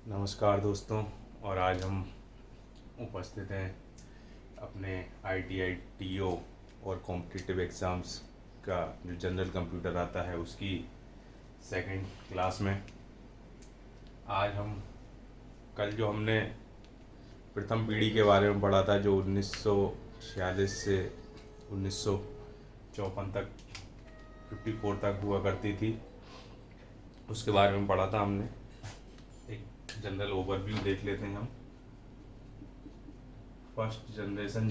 नमस्कार दोस्तों। और आज हम उपस्थित हैं अपने ITI TO और कॉम्पिटिटिव एग्ज़ाम्स का जो जनरल कंप्यूटर आता है उसकी सेकंड क्लास में। आज हम कल जो हमने प्रथम पीढ़ी के बारे में पढ़ा था जो 1946 से 1954 तक 54 तक हुआ करती थी, उसके बारे में पढ़ा था हमने। एक जनरल ओवरव्यू देख लेते हैं हम। फर्स्ट जनरेशन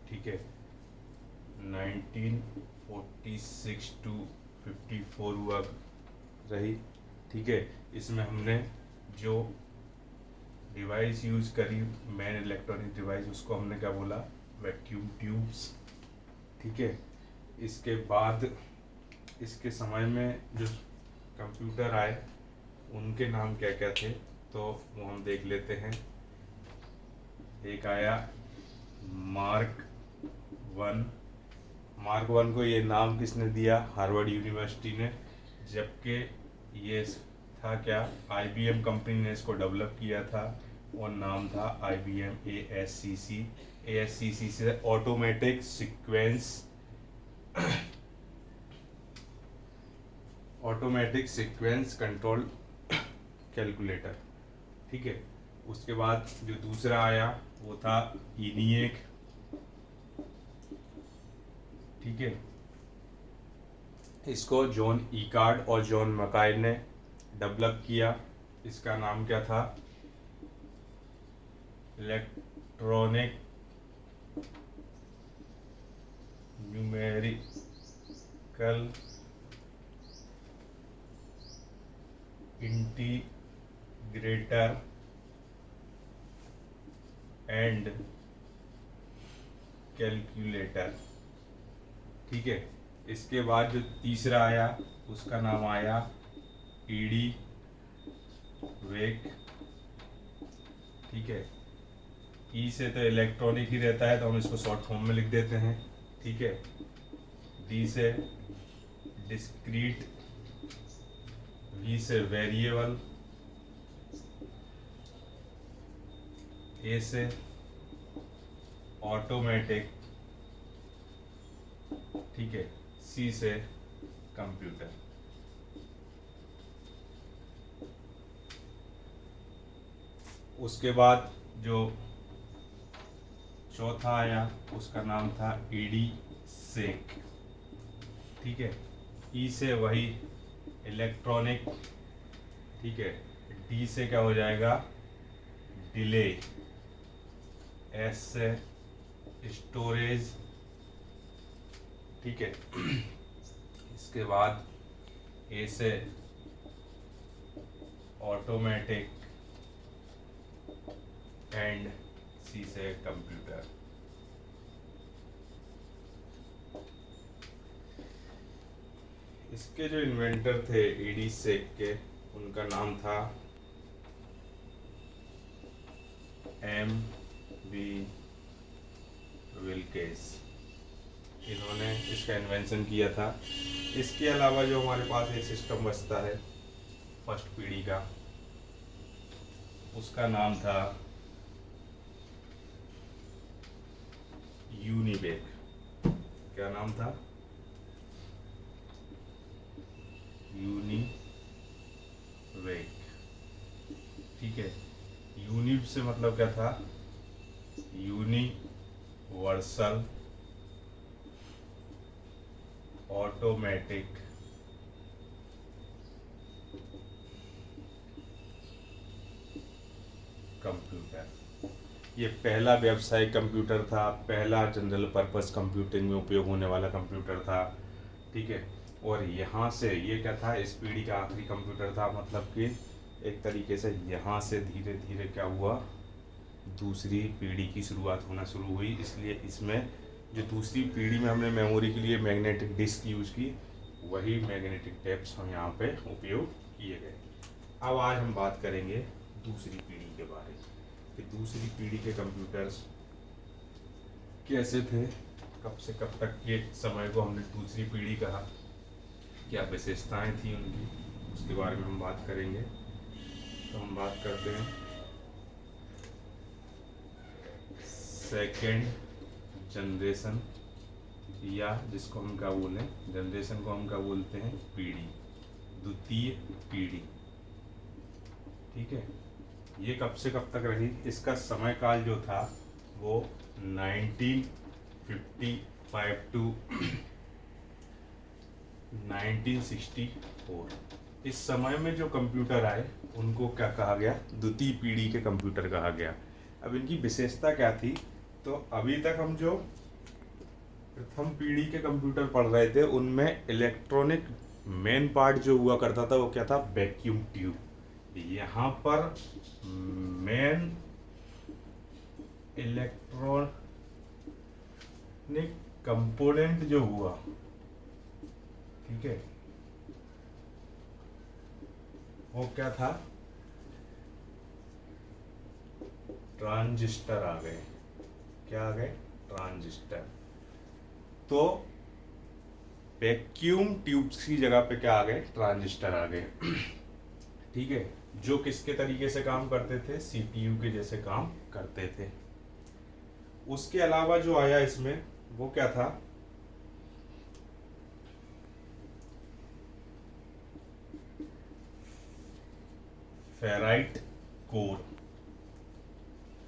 ठीक है 1946 to 54 हुआ रही। ठीक है, इसमें हमने जो डिवाइस यूज़ करी, मेन इलेक्ट्रॉनिक डिवाइस, उसको हमने क्या बोला, वैक्यूम ट्यूब्स। ठीक है, इसके बाद इसके समय में जो कंप्यूटर आए उनके नाम क्या क्या थे तो वो हम देख लेते हैं। एक आया मार्क वन को ये नाम किसने दिया, हार्वर्ड यूनिवर्सिटी ने, जबकि ये था क्या, IBM कंपनी ने इसको डेवलप किया था और नाम था IBM ASCC से ऑटोमेटिक सीक्वेंस कंट्रोल कैलकुलेटर। ठीक है, उसके बाद जो दूसरा आया वो था ENIAC। ठीक है, इसको जॉन ईकार्ड और जॉन मकाई ने डेवलप किया। इसका नाम क्या था, electronic numerical integrator and calculator. ठीक है, इसके बाद जो तीसरा आया उसका नाम आया ED वेक। ठीक है, ई से तो इलेक्ट्रॉनिक ही रहता है तो हम इसको शॉर्ट फॉर्म में लिख देते हैं। ठीक है, D से डिस्क्रीट, V से वेरिएबल, A से ऑटोमेटिक, ठीक है, C से कंप्यूटर। उसके बाद जो चौथा आया उसका नाम था ED सेक। ठीक है, E से वही इलेक्ट्रॉनिक, ठीक है, D से क्या हो जाएगा, डिले, S से स्टोरेज। ठीक है, इसके बाद A से ऑटोमेटिक एंड C से कंप्यूटर। इसके जो इन्वेंटर थे ED सेक के, उनका नाम था M.B. विल्केस। इन्होंने इसका इन्वेंशन किया था। इसके अलावा जो हमारे पास एक सिस्टम बचता है फर्स्ट पीढ़ी का, उसका नाम था यूनिवेक। क्या नाम था, यूनिवेक। ठीक है, यूनि से मतलब क्या था, यूनिवर्सल ऑटोमेटिक कंप्यूटर। ये पहला व्यावसायिक कंप्यूटर था, पहला जनरल पर्पस कंप्यूटिंग में उपयोग होने वाला कंप्यूटर था। ठीक है, और यहाँ से ये क्या था, इस पीढ़ी का आखिरी कंप्यूटर था। मतलब कि एक तरीके से यहाँ से धीरे धीरे क्या हुआ, दूसरी पीढ़ी की शुरुआत होना शुरू हुई। इसलिए इसमें जो दूसरी पीढ़ी में हमने मेमोरी के लिए मैग्नेटिक डिस्क यूज की, वही मैग्नेटिक टेप्स हम यहाँ पे उपयोग किए गए। अब आज हम बात करेंगे दूसरी पीढ़ी के बारे में कि दूसरी पीढ़ी के कंप्यूटर्स कैसे थे, कब से कब तक के समय को हमने दूसरी पीढ़ी कहा। क्या विशेषताएं थी उनकी, उसके बारे में हम बात करेंगे। तो हम बात करते हैं सेकेंड जनरेशन, या जिसको हम क्या बोलें, जनरेशन को हम क्या बोलते हैं, पीढ़ी, द्वितीय पीढ़ी। ठीक है, ये कब से कब तक रही, इसका समय काल जो था वो 1955 टू 1964। इस समय में जो कंप्यूटर आए उनको क्या कहा गया, द्वितीय पीढ़ी के कंप्यूटर कहा गया। अब इनकी विशेषता क्या थी, तो अभी तक हम जो प्रथम पीढ़ी के कंप्यूटर पढ़ रहे थे उनमें इलेक्ट्रॉनिक मेन पार्ट जो हुआ करता था वो क्या था, वैक्यूम ट्यूब। यहाँ पर मेन इलेक्ट्रॉनिक कंपोनेंट जो हुआ, ठीक है, वो क्या था, ट्रांजिस्टर आ गए। क्या आ गए, ट्रांजिस्टर। तो वैक्यूम ट्यूब्स की जगह पे क्या आ गए, ट्रांजिस्टर आ गए। ठीक है, जो किसके तरीके से काम करते थे, सीपीयू के जैसे काम करते थे। उसके अलावा जो आया इसमें वो क्या था, फेराइट कोर।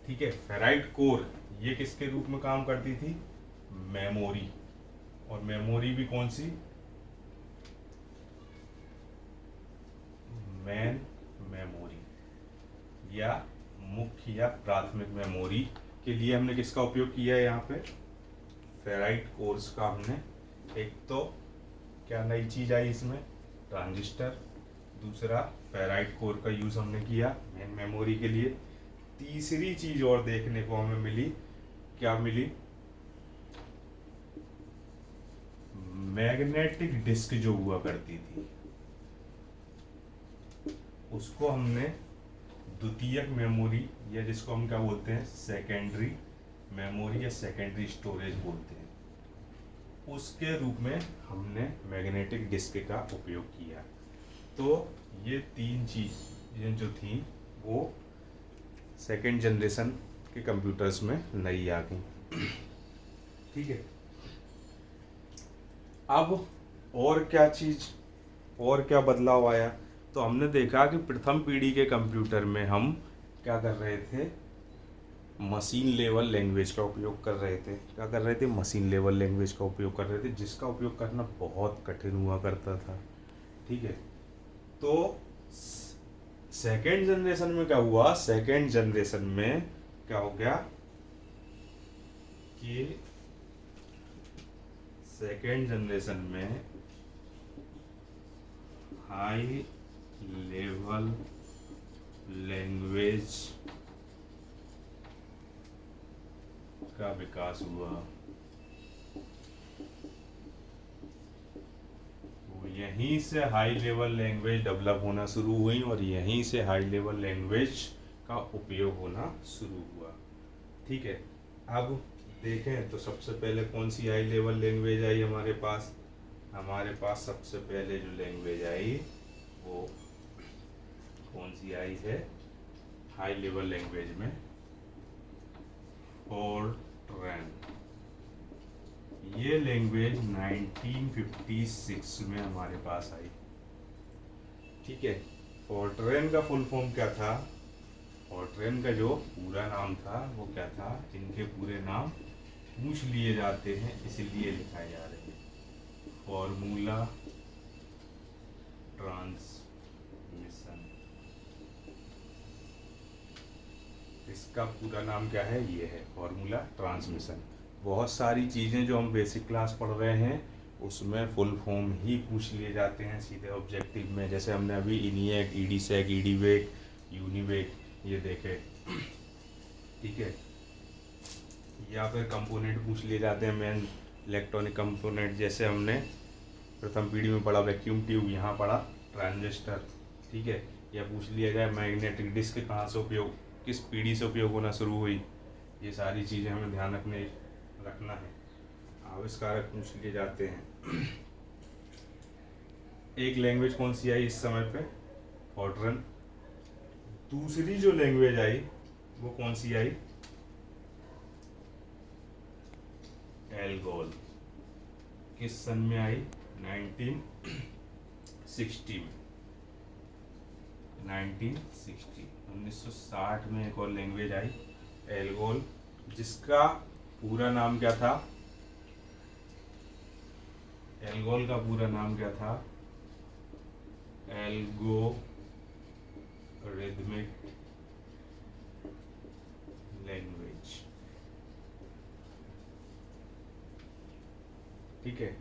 ठीक है, फेराइट कोर ये किसके रूप में काम करती थी, मेमोरी। और मेमोरी भी कौन सी, मेन मेमोरी या मुख्य या प्राथमिक मेमोरी के लिए हमने किसका उपयोग किया है, यहाँ पे फेराइट कोर्स का। हमने एक तो क्या नई चीज आई इसमें, ट्रांजिस्टर, दूसरा फेराइट कोर का यूज हमने किया मेन मेमोरी के लिए। तीसरी चीज और देखने को हमें मिली, क्या मिली, मैग्नेटिक डिस्क जो हुआ करती थी उसको हमने द्वितीयक मेमोरी, या जिसको हम क्या बोलते हैं, सेकेंडरी मेमोरी या सेकेंडरी स्टोरेज बोलते हैं, उसके रूप में हमने मैग्नेटिक डिस्क का उपयोग किया। तो ये तीन चीजें जो थी वो सेकेंड जनरेशन के कंप्यूटर्स में नई आ गई। ठीक है, अब और क्या चीज, और क्या बदलाव आया, तो हमने देखा कि प्रथम पीढ़ी के कंप्यूटर में हम क्या कर रहे थे, मशीन लेवल लैंग्वेज का उपयोग कर रहे थे। क्या कर रहे थे, मशीन लेवल लैंग्वेज का उपयोग कर रहे थे, जिसका उपयोग करना बहुत कठिन हुआ करता था। ठीक है, तो सेकेंड जनरेशन में क्या हुआ, सेकेंड जनरेशन में क्या हो गया कि सेकेंड जनरेशन में हाई लेवल लैंग्वेज का विकास हुआ। यहीं से हाई लेवल लैंग्वेज डेवलप होना शुरू हुई और यहीं से हाई लेवल लैंग्वेज का उपयोग होना शुरू हुआ। ठीक है, अब देखें तो सबसे पहले कौन सी हाई लेवल लैंग्वेज आई हमारे पास, हमारे पास सबसे पहले जो लैंग्वेज आई वो कौन सी आई है, हाई लेवल लैंग्वेज में फॉरट्रैन। ये लैंग्वेज 1956 में हमारे पास आई। ठीक है, फॉरट्रैन का फुल फॉर्म क्या था, फॉरट्रैन का जो पूरा नाम था वो क्या था, इनके पूरे नाम पूछ लिए जाते हैं इसलिए लिखाए जा रहे हैं, फॉर्मूला ट्रांसमिशन। इसका पूरा नाम क्या है, ये है फॉर्मूला ट्रांसमिशन। बहुत सारी चीज़ें जो हम बेसिक क्लास पढ़ रहे हैं उसमें फुल फॉर्म ही पूछ लिए जाते हैं सीधे ऑब्जेक्टिव में, जैसे हमने अभी इनिएक, ईडीसेक, ईडीवेक, यूनिवेक ये देखे। ठीक है, या फिर कंपोनेंट पूछ लिए जाते हैं, मेन इलेक्ट्रॉनिक कंपोनेंट, जैसे हमने प्रथम पीढ़ी में पढ़ा वैक्यूम ट्यूब, यहाँ पढ़ा ट्रांजिस्टर। ठीक है, या पूछ लिया जाए मैग्नेटिक डिस्क कहाँ से उपयोग, किस पीढ़ी से उपयोग होना शुरू हुई। ये सारी चीज़ें हमें ध्यान रखना है। आविष्कारक पूछ लिए जाते हैं। एक लैंग्वेज कौन सी आई इस समय पे? फॉर्ट्रन। दूसरी जो लैंग्वेज आई वो कौन सी आई? एल्गोल। किस सन में आई? 1960 में। 1960 में एक और लैंग्वेज आई एल्गोल, जिसका पूरा नाम क्या था? एल्गोल का पूरा नाम क्या था? Algorithmic language. ठीक है।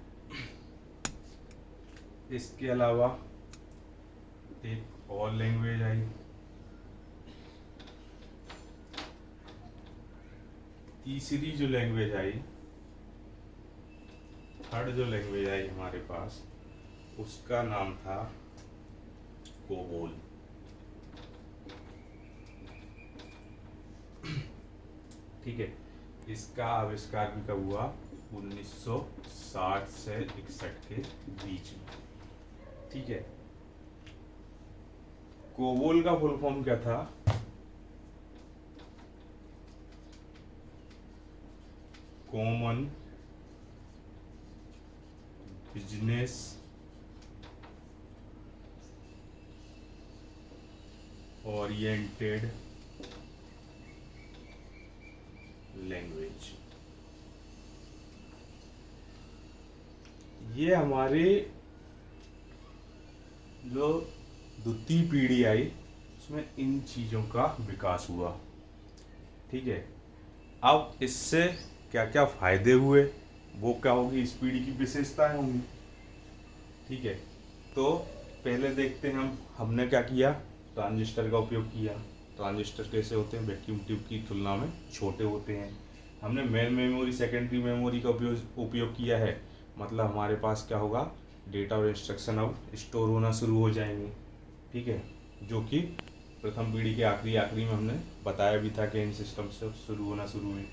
इसके अलावा एक और लैंग्वेज आई, तीसरी जो लैंग्वेज आई, थर्ड जो लैंग्वेज आई हमारे पास, उसका नाम था कोबोल। ठीक है। इसका आविष्कार भी कब हुआ? 1960 से 61 के बीच में। ठीक है। कोबोल का फुल फॉर्म क्या था? Common business oriented language. ये हमारे जो द्वितीय पीढ़ी आई उसमें इन चीज़ों का विकास हुआ। ठीक है। अब इससे क्या क्या फायदे हुए, वो क्या होगी, इस पीढ़ी की विशेषताएं होंगी। ठीक है। तो पहले देखते हैं हमने क्या किया? ट्रांजिस्टर का उपयोग किया। ट्रांजिस्टर कैसे होते हैं? वैक्यूम ट्यूब की तुलना में छोटे होते हैं। हमने मेन मेमोरी सेकेंडरी मेमोरी का उपयोग किया है, मतलब हमारे पास क्या होगा? डेटा और इंस्ट्रक्शन अब स्टोर होना शुरू हो जाएंगे। ठीक है। जो कि प्रथम पीढ़ी के आखिरी में हमने बताया भी था कि इन सिस्टम से शुरू होना शुरू हुई।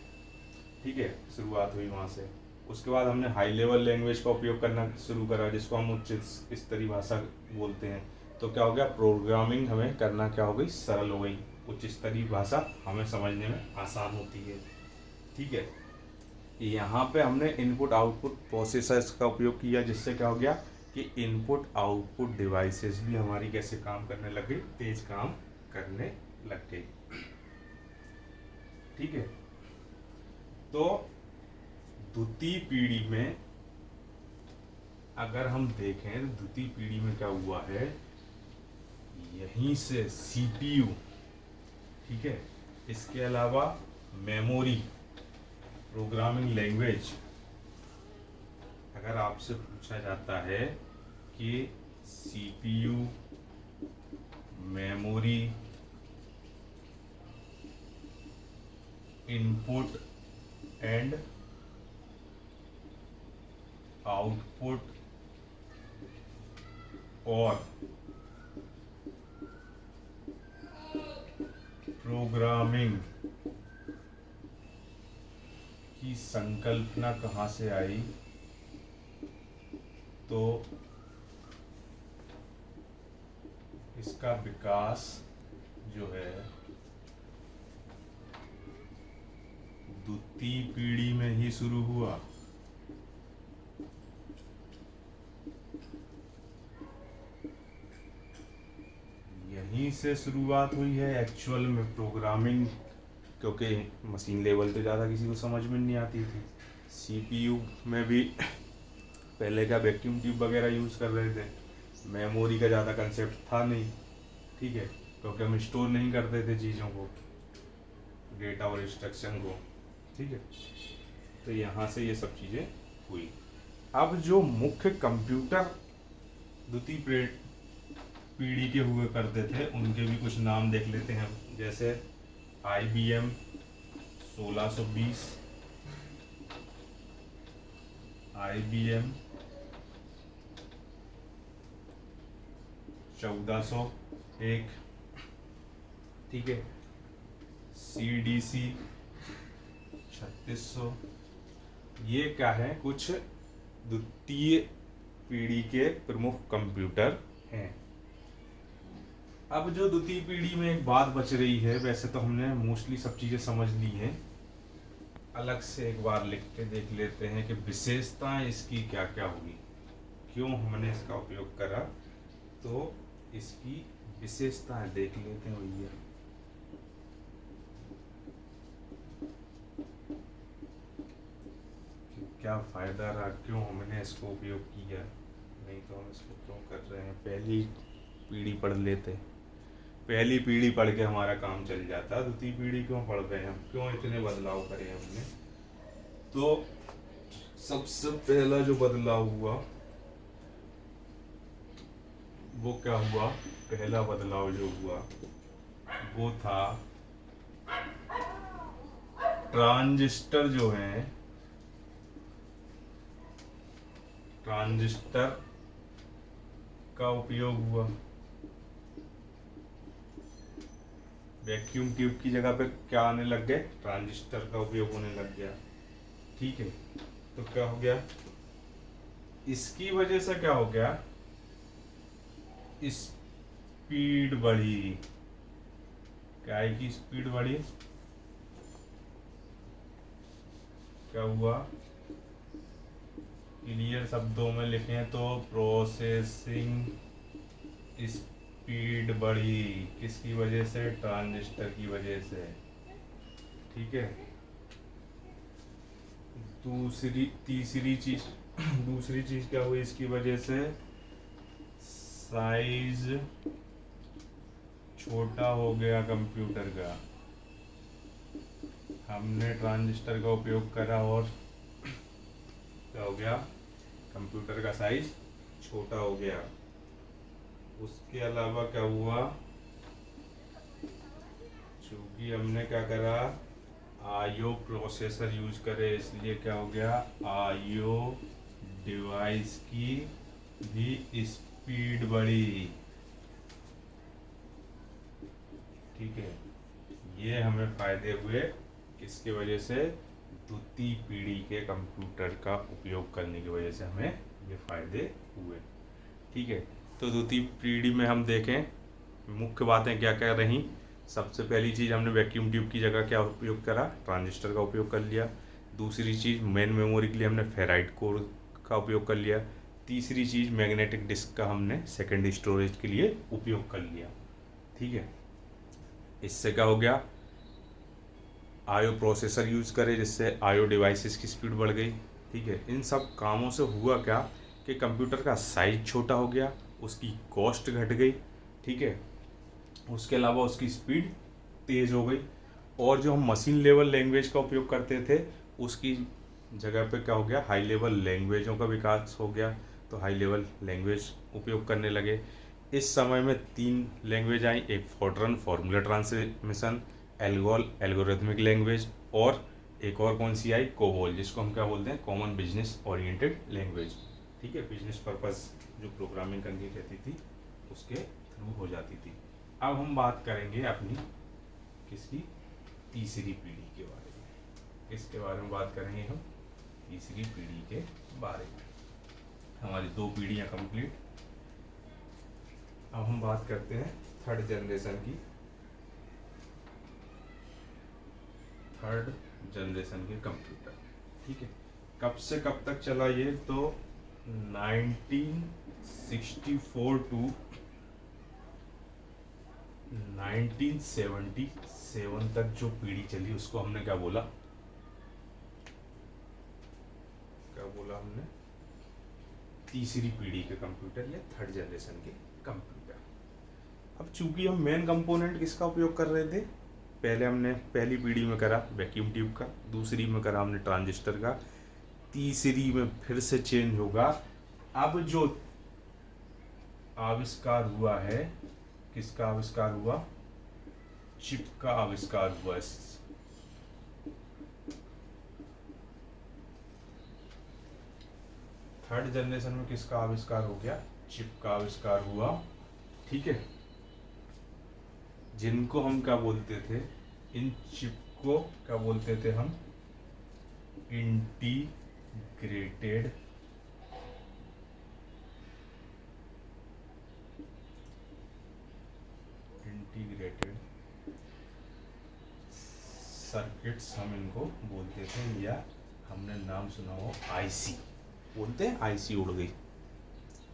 ठीक है। शुरुआत हुई वहाँ से। उसके बाद हमने हाई लेवल लैंग्वेज का उपयोग करना शुरू करा, जिसको हम उच्च स्तरीय भाषा बोलते हैं। तो क्या हो गया? प्रोग्रामिंग हमें करना क्या हो गई? सरल हो गई। उच्च स्तरीय भाषा हमें समझने में आसान होती है। ठीक है। यहाँ पे हमने इनपुट आउटपुट प्रोसेसर्स का उपयोग किया, जिससे क्या हो गया कि इनपुट आउटपुट डिवाइसेस भी हमारी कैसे काम करने लग गई? तेज काम करने लग गई। ठीक है। तो द्वितीय पीढ़ी में अगर हम देखें तो द्वितीय पीढ़ी में क्या हुआ है? यहीं से सीपीयू, ठीक है, इसके अलावा मेमोरी, प्रोग्रामिंग लैंग्वेज। अगर आपसे पूछा जाता है कि CPU, memory, input and output और प्रोग्रामिंग की संकल्पना कहाँ से आई? तो इसका विकास जो है द्वितीय पीढ़ी में ही शुरू हुआ। यहीं से शुरुआत हुई है एक्चुअल में प्रोग्रामिंग, क्योंकि मशीन लेवल तो ज़्यादा किसी को समझ में नहीं आती थी। सीपीयू में भी पहले का वैक्यूम ट्यूब वगैरह यूज़ कर रहे थे, मेमोरी का ज़्यादा कंसेप्ट था नहीं। ठीक है। क्योंकि हम स्टोर नहीं करते थे चीज़ों को, डेटा और इंस्ट्रक्शन को। ठीक है। तो यहाँ से ये सब चीज़ें हुई। अब जो मुख्य कंप्यूटर द्वितीय पीढ़ी के हुए करते थे, उनके भी कुछ नाम देख लेते हैं। जैसे IBM 1620, IBM 1401, ठीक है, CDC 3600। ये क्या है? कुछ द्वितीय पीढ़ी के प्रमुख कंप्यूटर हैं। अब जो द्वितीय पीढ़ी में एक बात बच रही है, वैसे तो हमने मोस्टली सब चीज़ें समझ ली हैं, अलग से एक बार लिख के देख लेते हैं कि विशेषताएं इसकी क्या क्या होगी, क्यों हमने इसका उपयोग करा, तो इसकी विशेषताएं देख लेते हैं भैया। क्या फ़ायदा रहा, क्यों हमने इसको उपयोग किया, नहीं तो हम इसको क्यों कर रहे हैं। पहली पीढ़ी पढ़ लेते, पहली पीढ़ी पढ़ के हमारा काम चल जाता, द्वितीय पीढ़ी क्यों पढ़ रहे हैं हम, क्यों इतने बदलाव करे हमने। तो सबसे पहला जो बदलाव हुआ वो क्या हुआ, पहला बदलाव जो हुआ वो था ट्रांजिस्टर जो है, ट्रांजिस्टर का उपयोग हुआ। वैक्यूम ट्यूब की जगह पे क्या आने लग गए, ट्रांजिस्टर का उपयोग होने लग गया। ठीक है, तो क्या हो गया, इसकी वजह से क्या हो गया, स्पीड बढ़ी। क्या है कि स्पीड बढ़ी, क्या हुआ, क्लियर शब्दों में लिखें तो प्रोसेसिंग स्पीड बढ़ी। किसकी वजह से, ट्रांजिस्टर की वजह से। ठीक है, तीसरी चीज क्या हुई इसकी वजह से, साइज छोटा हो गया कंप्यूटर का। हमने ट्रांजिस्टर का उपयोग करा और क्या हो गया, कंप्यूटर का साइज छोटा हो गया। उसके अलावा क्या हुआ, चूंकि हमने क्या करा, आईओ प्रोसेसर यूज करे, इसलिए क्या हो गया, आईओ डिवाइस की भी स्पीड बढ़ी। ठीक है, ये हमें फायदे हुए, किसकी वजह से, द्वितीय पीढ़ी के कंप्यूटर का उपयोग करने की वजह से हमें ये फायदे हुए। ठीक है, तो द्वितीय पीढ़ी में हम देखें मुख्य बातें क्या क्या रहीं। सबसे पहली चीज़, हमने वैक्यूम ट्यूब की जगह क्या उपयोग करा, ट्रांजिस्टर का उपयोग कर लिया। दूसरी चीज़, मेन मेमोरी के लिए हमने फेराइट कोर का उपयोग कर लिया। तीसरी चीज़, मैग्नेटिक डिस्क का हमने सेकेंडरी स्टोरेज के लिए उपयोग कर लिया। ठीक है, इससे क्या हो गया, आईओ प्रोसेसर यूज़ करे, जिससे आईओ डिवाइसेस की स्पीड बढ़ गई। ठीक है, इन सब कामों से हुआ क्या कि कंप्यूटर का साइज छोटा हो गया, उसकी कॉस्ट घट गई। ठीक है, उसके अलावा उसकी स्पीड तेज़ हो गई, और जो हम मशीन लेवल लैंग्वेज का उपयोग करते थे उसकी जगह पे क्या हो गया, हाई लेवल लैंग्वेजों का विकास हो गया। तो हाई लेवल लैंग्वेज उपयोग करने लगे। इस समय में 3 लैंग्वेज आई, एक Fortran formula transmission, ALGOL algorithmic language, और एक और कौन सी आई, कोबोल, जिसको हम क्या बोलते हैं, कॉमन बिजनेस ओरिएंटेड लैंग्वेज। ठीक है, बिजनेस पर्पस जो प्रोग्रामिंग करनी रहती थी उसके थ्रू हो जाती थी। अब हम बात करेंगे अपनी किसकी, तीसरी पीढ़ी के बारे में। किसके बारे में बात करेंगे हम, तीसरी पीढ़ी के बारे में। हमारी 2 पीढ़ियाँ कंप्लीट। अब हम बात करते हैं थर्ड जनरेशन की, थर्ड जनरेशन के कंप्यूटर। ठीक है, कब से कब तक चला ये, तो 1964 टू 1977 तक जो पीढ़ी चली उसको हमने क्या बोला, हमने तीसरी पीढ़ी के कंप्यूटर या थर्ड जनरेशन के कंप्यूटर। अब चूंकि हम मेन कंपोनेंट किसका उपयोग कर रहे थे, पहले हमने पहली पीढ़ी में करा वैक्यूम ट्यूब का, दूसरी में करा हमने ट्रांजिस्टर का, तीसरी में फिर से चेंज होगा। अब जो आविष्कार हुआ है, किसका आविष्कार हुआ, चिप का आविष्कार हुआ। थर्ड जनरेशन में किसका आविष्कार हो गया, चिप का आविष्कार हुआ। ठीक है, जिनको हम क्या बोलते थे, इन चिप को क्या बोलते थे हम, इंटीग्रेटेड सर्किट्स हम इनको बोलते थे, या हमने नाम सुना हो आईसी, बोलते हैं आईसी उड़ गई,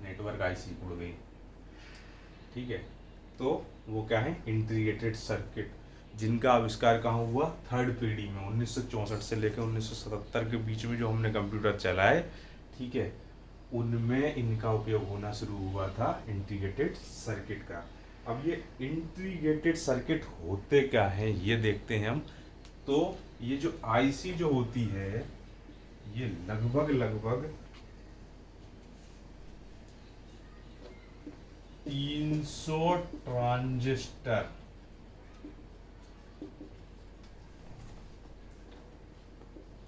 नेटवर्क आईसी उड़ गई, ठीक है। तो वो क्या है, इंटीग्रेटेड सर्किट, जिनका आविष्कार कहाँ हुआ, थर्ड पीढ़ी में 1964 से लेकर 1977 के बीच में जो हमने कंप्यूटर चलाए, ठीक है, उनमें इनका उपयोग होना शुरू हुआ था, इंटीग्रेटेड सर्किट का। अब ये इंटीग्रेटेड सर्किट होते क्या हैं ये देखते हैं हम। तो ये जो आईसी जो होती है, ये लगभग 300 ट्रांजिस्टर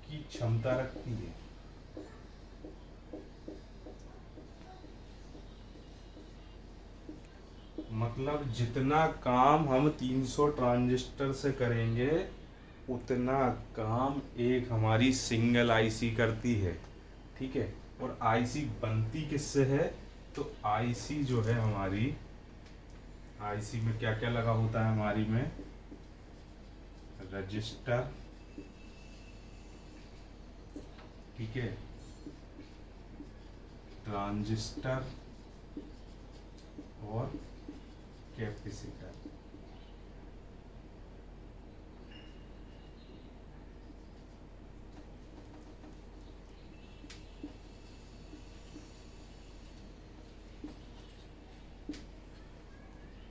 की क्षमता रखती है। मतलब जितना काम हम 300 ट्रांजिस्टर से करेंगे, उतना काम एक हमारी सिंगल आईसी करती है, ठीक है। और आईसी बनती किससे है, तो आईसी जो है हमारी, आईसी में क्या क्या लगा होता है हमारी में, रजिस्टर, ठीक है, ट्रांजिस्टर और कैपेसिटर।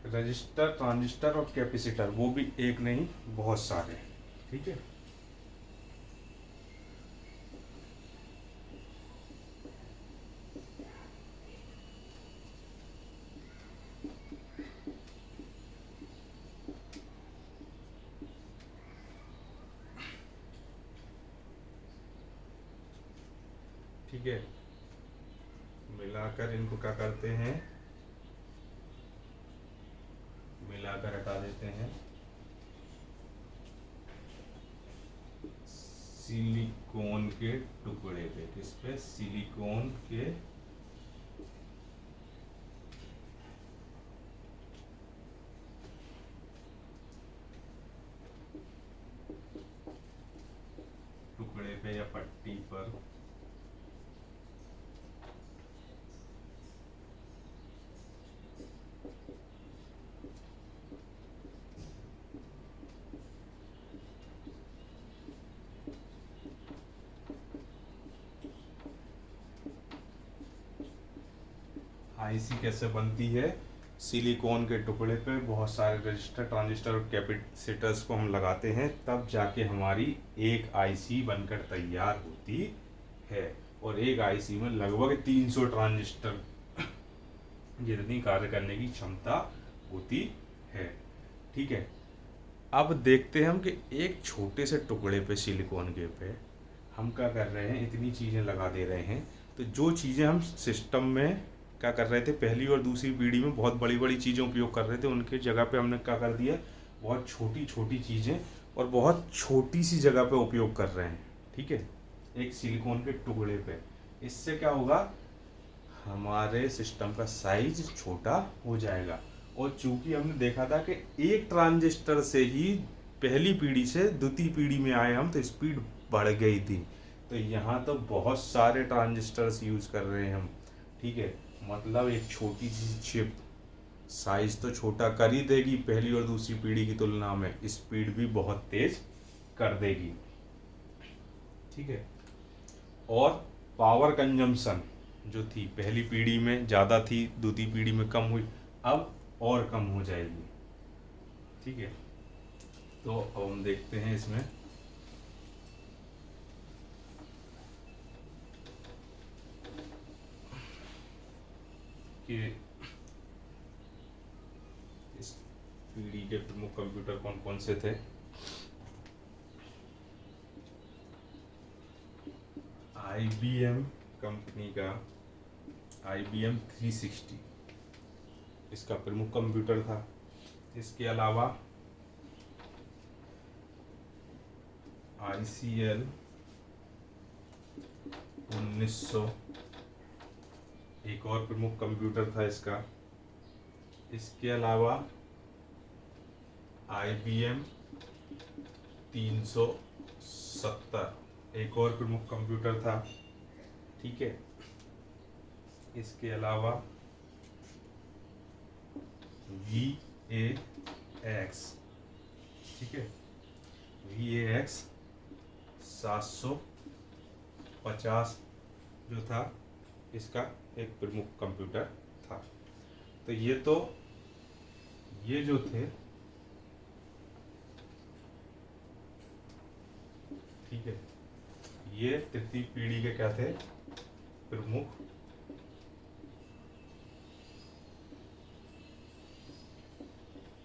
रजिस्टर, ट्रांजिस्टर और कैपेसिटर, वो भी एक नहीं बहुत सारे, ठीक है। ठीक है, मिलाकर इनको क्या करते हैं, मिलाकर हटा देते हैं, सिलिकॉन के टुकड़े पे, किस पे, सिलिकॉन के टुकड़े पे या पट्टी पर आईसी कैसे बनती है, सिलिकॉन के टुकड़े पे बहुत सारे रजिस्टर, ट्रांजिस्टर और कैपेसिटर्स को हम लगाते हैं, तब जाके हमारी एक आईसी बनकर तैयार होती है। और एक आईसी में लगभग 300 ट्रांजिस्टर जितनी कार्य करने की क्षमता होती है, ठीक है। अब देखते हैं हम कि एक छोटे से टुकड़े पे, सिलिकॉन के पे हम क्या कर रहे हैं, इतनी चीज़ें लगा दे रहे हैं। तो जो चीज़ें हम सिस्टम में क्या कर रहे थे, पहली और दूसरी पीढ़ी में बहुत बड़ी बड़ी चीज़ें उपयोग कर रहे थे, उनके जगह पे हमने क्या कर दिया, बहुत छोटी छोटी चीज़ें और बहुत छोटी सी जगह पे उपयोग कर रहे हैं, ठीक है, एक सिलिकॉन के टुकड़े पे। इससे क्या होगा, हमारे सिस्टम का साइज छोटा हो जाएगा। और चूंकि हमने देखा था कि एक ट्रांजिस्टर से ही पहली पीढ़ी से द्वितीय पीढ़ी में आए हम, तो स्पीड बढ़ गई थी। तो यहाँ तो बहुत सारे ट्रांजिस्टर्स यूज कर रहे हैं हम, ठीक है। मतलब एक छोटी सी चिप साइज तो छोटा कर ही देगी पहली और दूसरी पीढ़ी की तुलना में, स्पीड भी बहुत तेज कर देगी, ठीक है। और पावर कंजम्पशन जो थी पहली पीढ़ी में ज़्यादा थी, द्वितीय पीढ़ी में कम हुई, अब और कम हो जाएगी, ठीक है। तो अब हम देखते हैं इसमें कि इस पीढ़ी के प्रमुख कंप्यूटर कौन कौन से थे। IBM कंपनी का IBM 360 इसका प्रमुख कंप्यूटर था। इसके अलावा ICL 1900 एक और प्रमुख कंप्यूटर था इसका। इसके अलावा IBM 370 एक और प्रमुख कंप्यूटर था। ठीक है, इसके अलावा VAX, ठीक है, VAX 750 जो था इसका एक प्रमुख कंप्यूटर था। तो ये जो थे, ठीक है, ये तृतीय पीढ़ी के क्या थे, प्रमुख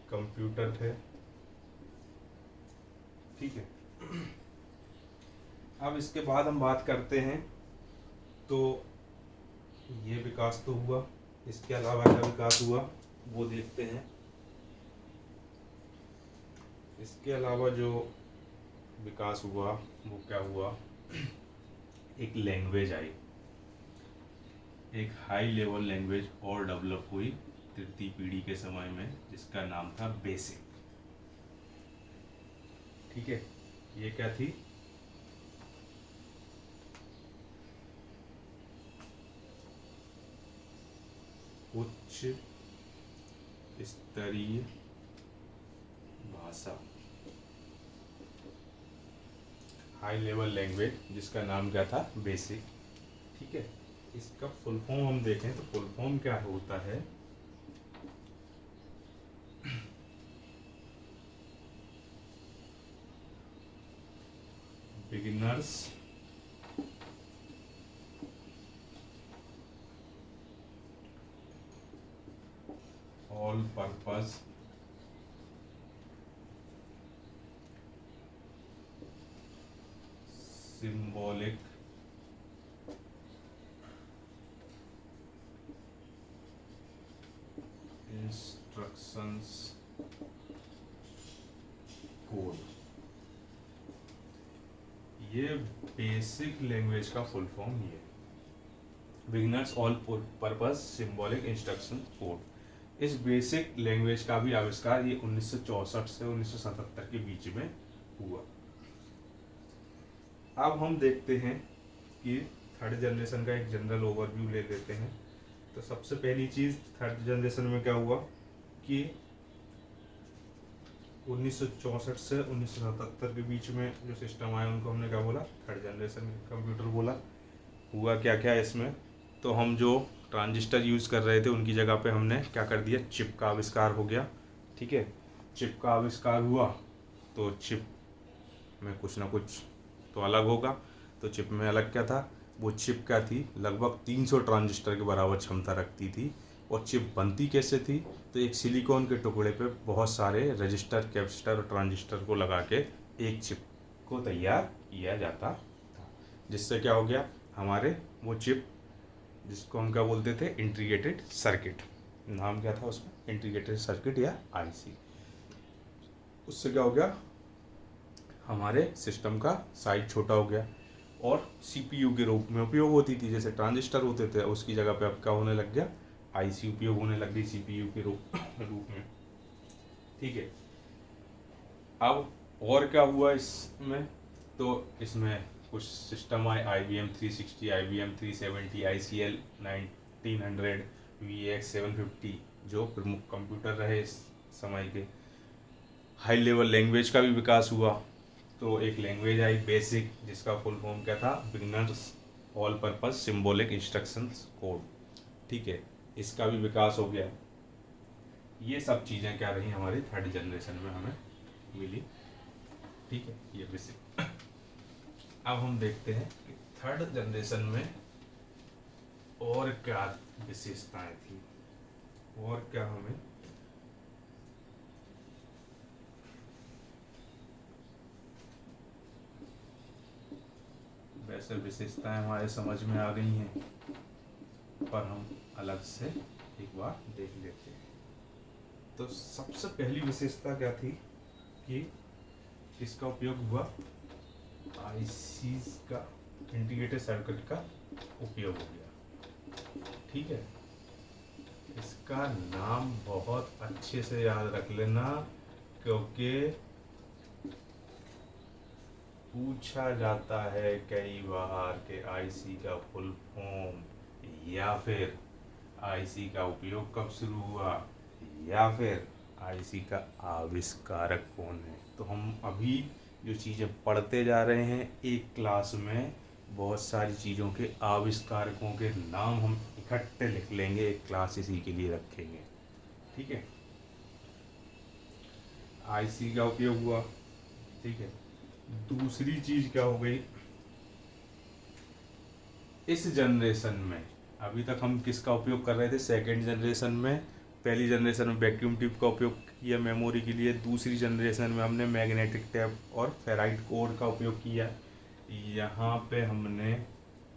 कंप्यूटर थे। ठीक है, अब इसके बाद हम बात करते हैं, तो ये विकास तो हुआ, इसके अलावा क्या विकास हुआ वो देखते हैं। इसके अलावा जो विकास हुआ वो क्या हुआ, एक लैंग्वेज आई, एक हाई लेवल लैंग्वेज और डेवलप हुई तृतीय पीढ़ी के समय में, जिसका नाम था बेसिक। ठीक है, ये क्या थी, उच्च स्तरीय भाषा, हाई लेवल लैंग्वेज, जिसका नाम क्या था, बेसिक। ठीक है, इसका फुल फॉर्म हम देखें तो फुल फॉर्म क्या होता है, beginners all purpose symbolic instructions code. ये बेसिक लैंग्वेज का फुल फॉर्म ये, beginners all purpose symbolic instruction code. इस बेसिक लैंग्वेज का भी आविष्कार ये 1964 से 1977 के बीच में हुआ। अब हम देखते हैं कि थर्ड जनरेशन का एक जनरल ओवरव्यू ले लेते हैं। तो सबसे पहली चीज़ थर्ड जनरेशन में क्या हुआ कि 1964 से 1977 के बीच में जो सिस्टम आया उनको हमने क्या बोला, थर्ड जनरेशन कंप्यूटर बोला। हुआ क्या क्या इसमें, तो हम जो ट्रांजिस्टर यूज़ कर रहे थे उनकी जगह पे हमने क्या कर दिया, चिप का आविष्कार हो गया। ठीक है, चिप का आविष्कार हुआ तो चिप में कुछ ना कुछ तो अलग होगा। तो चिप में अलग क्या था, वो चिप क्या थी, लगभग 300 ट्रांजिस्टर के बराबर क्षमता रखती थी। और चिप बनती कैसे थी, तो एक सिलिकॉन के टुकड़े पे बहुत सारे रजिस्टर, कैपेसिटर और ट्रांजिस्टर को लगा के एक चिप को तैयार किया जाता था। जिससे क्या हो गया, हमारे वो चिप जिसको हम क्या बोलते थे, इंटीग्रेटेड सर्किट, नाम क्या था उसका, इंटीग्रेटेड सर्किट या आईसी। उससे क्या हो गया, हमारे सिस्टम का साइज छोटा हो गया और सीपीयू के रूप में उपयोग होती थी। जैसे ट्रांजिस्टर होते थे उसकी जगह पे अब क्या होने लग गया, आईसी उपयोग होने लग गई सीपीयू के रूप में। ठीक है, अब और क्या हुआ इसमें, तो इसमें कुछ सिस्टम आए, IBM 360, IBM 370, ICL 1900, VX 750, जो प्रमुख कंप्यूटर रहे इस समय के। हाई लेवल लैंग्वेज का भी विकास हुआ, तो एक लैंग्वेज आई बेसिक, जिसका फुल फॉर्म क्या था, beginners all purpose symbolic instructions code. ठीक है, इसका भी विकास हो गया। ये सब चीज़ें क्या रही हमारी थर्ड जनरेशन में हमें मिली। ठीक है, ये बेसिक। अब हम देखते हैं कि थर्ड जनरेशन में और क्या विशेषताएं थी और क्या हमें वैसे विशेषताएं हमारे समझ में आ गई हैं, पर हम अलग से एक बार देख लेते हैं। तो सबसे पहली विशेषता क्या थी कि इसका उपयोग हुआ, आईसीज का, इंटीग्रेटेड सर्किट का उपयोग हो गया। ठीक है, इसका नाम बहुत अच्छे से याद रख लेना, क्योंकि पूछा जाता है कई बार कि आईसी का फुल फॉर्म, या फिर आईसी का उपयोग कब शुरू हुआ, या फिर आईसी का आविष्कारक कौन है। तो हम अभी जो चीज़ें पढ़ते जा रहे हैं, एक क्लास में बहुत सारी चीज़ों के आविष्कारकों के नाम हम इकट्ठे लिख लेंगे, एक क्लास इसी के लिए रखेंगे। ठीक है, आईसी का उपयोग हुआ। ठीक है, दूसरी चीज़ क्या हो गई, इस जनरेशन में अभी तक हम किसका उपयोग कर रहे थे, सेकेंड जनरेशन में। पहली जनरेशन में वैक्यूम ट्यूब का उपयोग किया मेमोरी के लिए, दूसरी जनरेशन में हमने मैग्नेटिक टेप और फेराइट कोर का उपयोग किया। यहाँ पे हमने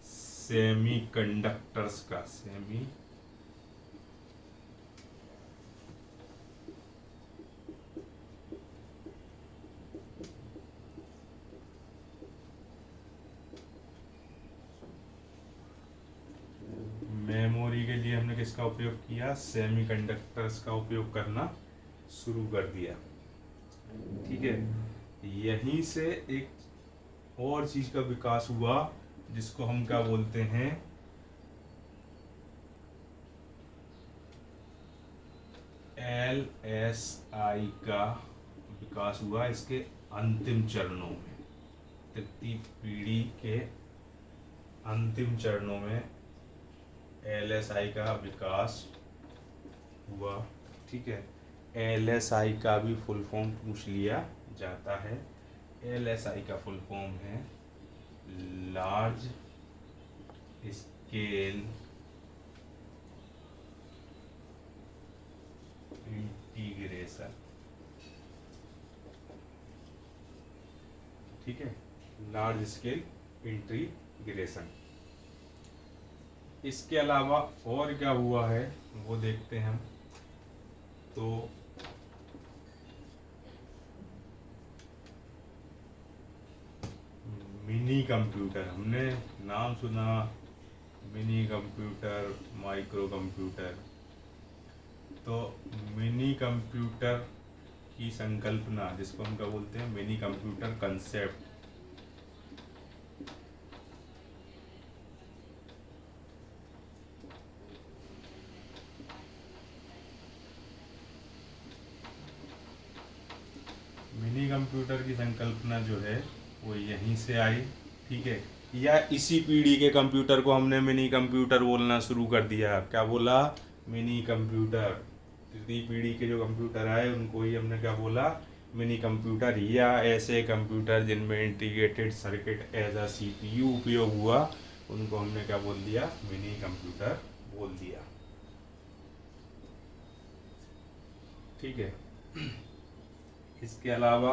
सेमीकंडक्टर्स का मेमोरी के लिए हमने किसका उपयोग किया, सेमीकंडक्टर्स का उपयोग करना शुरू कर दिया। ठीक है, यहीं से एक और चीज का विकास हुआ जिसको हम क्या बोलते हैं, LSI का विकास हुआ इसके अंतिम चरणों में। तृतीय पीढ़ी के अंतिम चरणों में LSI का विकास हुआ। ठीक है, LSI का भी फुल फॉर्म पूछ लिया जाता है। LSI का फुल फॉर्म है लार्ज स्केल इंटीग्रेशन। ठीक है, लार्ज स्केल इंटीग्रेशन। इसके अलावा और क्या हुआ है वो देखते हैं हम। तो मिनी कंप्यूटर, हमने नाम सुना, मिनी कंप्यूटर, माइक्रो कंप्यूटर। तो मिनी कंप्यूटर की संकल्पना, जिसको हम क्या बोलते हैं, mini computer concept, mini computer की संकल्पना जो है वो यहीं से आई। ठीक है, या इसी पीढ़ी के कंप्यूटर को हमने मिनी कंप्यूटर बोलना शुरू कर दिया। क्या बोला, मिनी कंप्यूटर। तृतीय पीढ़ी के जो कंप्यूटर आए उनको ही हमने क्या बोला, मिनी कंप्यूटर, या ऐसे कंप्यूटर जिनमें integrated circuit as a CPU उपयोग हुआ, उनको हमने क्या बोल दिया, मिनी कंप्यूटर बोल दिया। ठीक है, इसके अलावा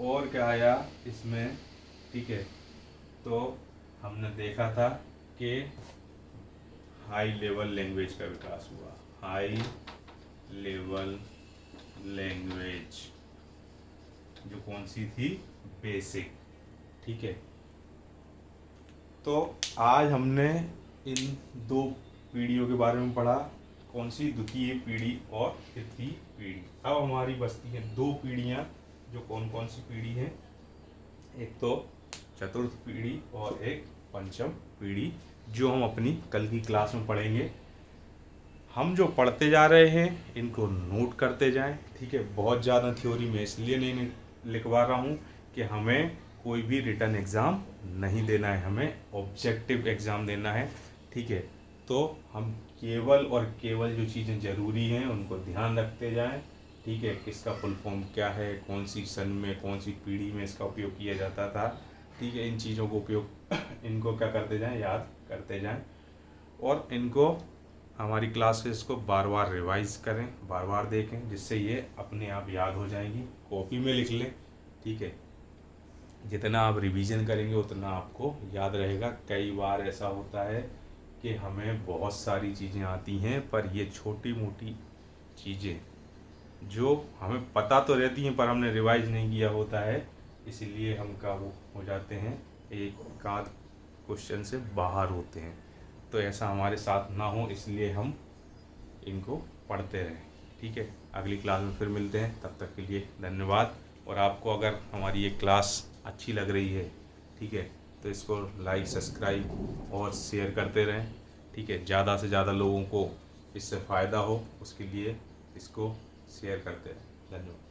और क्या आया इसमें। ठीक है, तो हमने देखा था कि हाई लेवल लैंग्वेज का विकास हुआ। हाई लेवल लैंग्वेज जो कौन सी थी, बेसिक। ठीक है, तो आज हमने इन दो पीढ़ियों के बारे में पढ़ा, कौन सी, द्वितीय पीढ़ी और तृतीय पीढ़ी। अब हमारी बचती है दो पीढ़ियाँ, जो कौन कौन सी पीढ़ी है, एक तो चतुर्थ पीढ़ी और एक पंचम पीढ़ी, जो हम अपनी कल की क्लास में पढ़ेंगे। हम जो पढ़ते जा रहे हैं इनको नोट करते जाएं। ठीक है, बहुत ज़्यादा थ्योरी में इसलिए नहीं लिखवा रहा हूँ कि हमें कोई भी रिटन एग्ज़ाम नहीं देना है, हमें ऑब्जेक्टिव एग्ज़ाम देना है। ठीक है, तो हम केवल और केवल जो चीज़ें ज़रूरी हैं उनको ध्यान रखते जाएं। ठीक है, किसका फुल फॉर्म क्या है, कौन सी सन में, कौन सी पीढ़ी में इसका उपयोग किया जाता था। ठीक है, इन चीज़ों को उपयोग इनको क्या करते जाएं, याद करते जाएं, और इनको हमारी क्लासेस को बार बार रिवाइज करें, बार बार देखें, जिससे ये अपने आप याद हो जाएंगी। कॉपी में लिख लें। ठीक है, जितना आप रिवीजन करेंगे उतना आपको याद रहेगा। कई बार ऐसा होता है कि हमें बहुत सारी चीज़ें आती हैं, पर ये छोटी मोटी चीज़ें जो हमें पता तो रहती हैं पर हमने रिवाइज नहीं किया होता है, इसलिए हम क्या हो जाते हैं, एक आध क्वेश्चन से बाहर होते हैं। तो ऐसा हमारे साथ ना हो, इसलिए हम इनको पढ़ते रहें। ठीक है, अगली क्लास में फिर मिलते हैं, तब तक के लिए धन्यवाद। और आपको अगर हमारी ये क्लास अच्छी लग रही है ठीक है। तो इसको लाइक, सब्सक्राइब और शेयर करते रहें, ठीक है। ज़्यादा से ज़्यादा लोगों को इससे फ़ायदा हो उसके लिए इसको शेयर करते रहें। धन्यवाद।